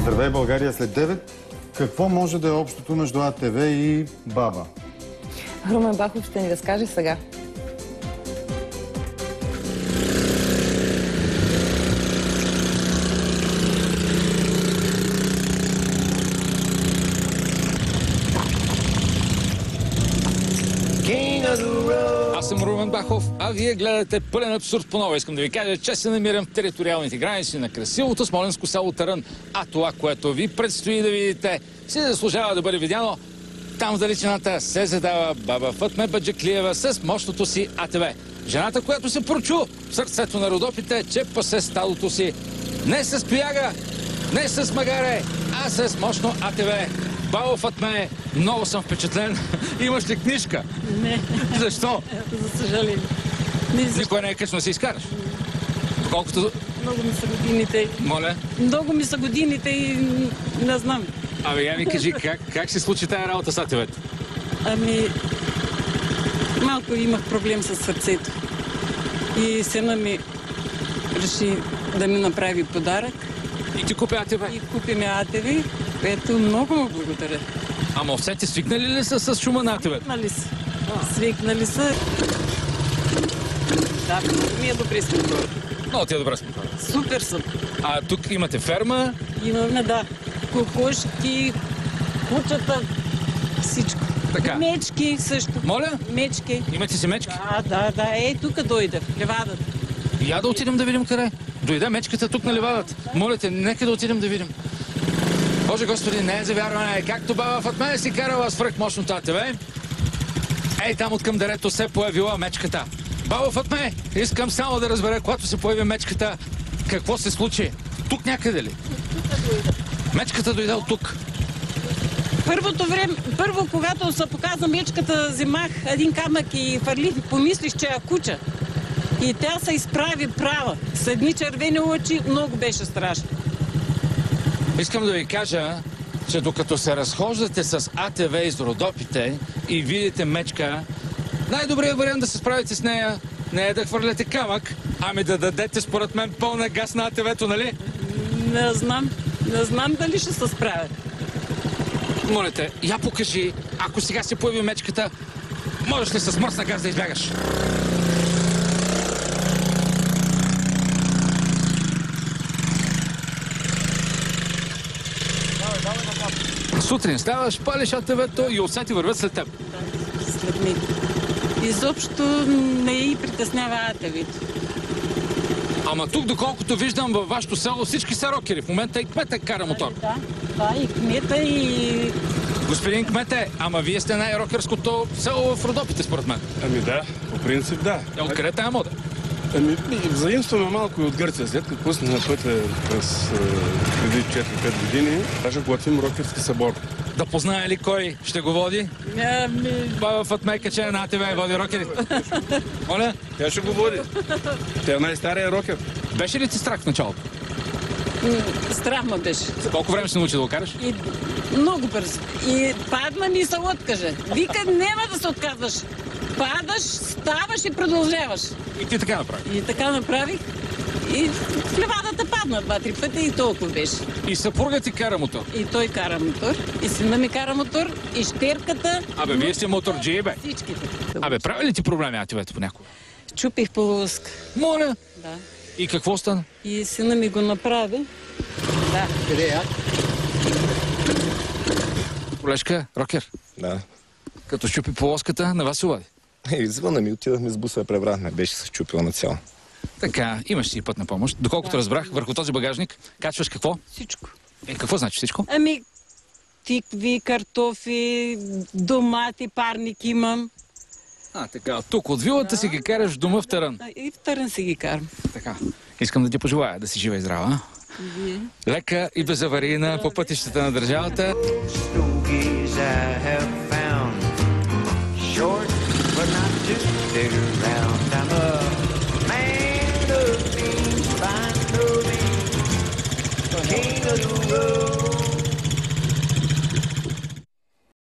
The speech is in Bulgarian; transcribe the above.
Здравей, България след 9. Какво може да е общото между АТВ и БАБА? Румен Бахов ще ни разкаже сега. Аз съм Румен Бахов, а вие гледате Пълен абсурд по ново. Искам да ви кажа, че се намирам в териториалните граници на красивото смолянско село Търън. А това, което ви предстои да видите, си заслужава да бъде видяно. Там в далечината се задава баба Фатме Баджаклиева с мощното си АТВ. Жената, която се прочу в сърцето на Родопите, че пасе стадото си не с тояга, не с магаре, а с мощно АТВ. Баба Фатме, много съм впечатлен. Имаш ли книжка? Не. Защо? За съжаление. Никой не е късно да се изкараш. Колкото... Много ми са годините. Моля? Много ми са годините и не знам. Абе, я ми кажи, как се случи тая работа с АТВ-то? Ами, малко имах проблем с сърцето. И сина ми реши да ми направи подарък. И ти купи АТВ? И купи ми АТВ, което много му благодаря. Ама овцете свикнали ли са с шума на АТВ? Свикнали са. Свикнали са. Да, ми е добре с мотора. Много ти е добре с мотора. Супер съм. А тук имате ферма? Имаме, да, кокошки, кучета, всичко. Така. Мечки също. Моля? Мечки. Имате си мечки? Да. Ей, тук дойде, в левадата. Я да отидем да видим къде. Дойде мечката тук на левадата. Моля те, нека да отидем да видим. Боже Господи, не е за вярване. Както баба Фатме си карала свръхмощното АТВ, ей там от към дерето се появила мечката. Баба Фатме, искам само да разбера, когато се появи мечката, какво се случи. Тук някъде ли? Мечката дойде от тук. Първо, когато се показа мечката, вземах един камък и фърлих, помислих, че е куча. И тя се изправи права. С едни червени очи, много беше страшно. Искам да ви кажа, че докато се разхождате с АТВ из Родопите и видите мечка, най-добрият вариант да се справите с нея не е да хвърляте камък, ами да дадете според мен пълна газ на АТВ-то, нали? Не знам дали ще се справя. Моля те, я покажи, ако сега се появи мечката, можеш ли с мръсна газ да избягаш? Сутрин ставаш, палиш АТВ-то и овцете вървят след теб. След мен. Изобщо не и притеснява АТВ-то. Ама тук, доколкото виждам във вашето село, всички са рокери. В момента и кмета кара мотор. Да, и кмета, и... Господин кмете, ама вие сте най-рокерското село в Родопите, според мен. Ами да, по принцип да. Откъде тая мода? Ами, взаимстваме малко и от Гърция. След като пусна на пътя през преди 4-5 години, даже готвим рокерски събор. Да познае ли кой ще го води? Баба Фатме каче на АТВ води рокерите. Моля? Тя ще го води. Тя е най-стария рокер. Беше ли ти страх в началото? Страх ме беше. За колко време се научи да го караш? И много бързо. И падна ми се откаже. Вика, няма да се отказваш. Падаш, ставаш и продължаваш. И ти така направи? И така направих. И в левадата падна 2-3 пъти и толкова беше. И съпруга ти кара мотор? И той кара мотор, и сина ми кара мотор, и щерката. Абе, вие сте моторджии, бе. Всичките. Абе, прави ли ти проблеми АТВ-то понякога? Чупих полуска. Моля. Да. И какво стана? И сина ми го направи. Да. Къде е? Колежка, рокер. Да. Като щупи полоската, на вас се обади. Звъна ми, отидахме с буса, превратна. Беше се щупила на цяло. Така, имаш си път на помощ. Доколкото разбрах, върху този багажник качваш какво? Всичко. Какво значи всичко? Ами, тикви, картофи, домати, парник имам. Така, тук от вилата си ги караш в дома в Търън. И в Търън си ги карам. Така, искам да ти пожелая да си жива и здрава. Лека и безаварийна по пътищата на държавата. Short, but not too round. I'm a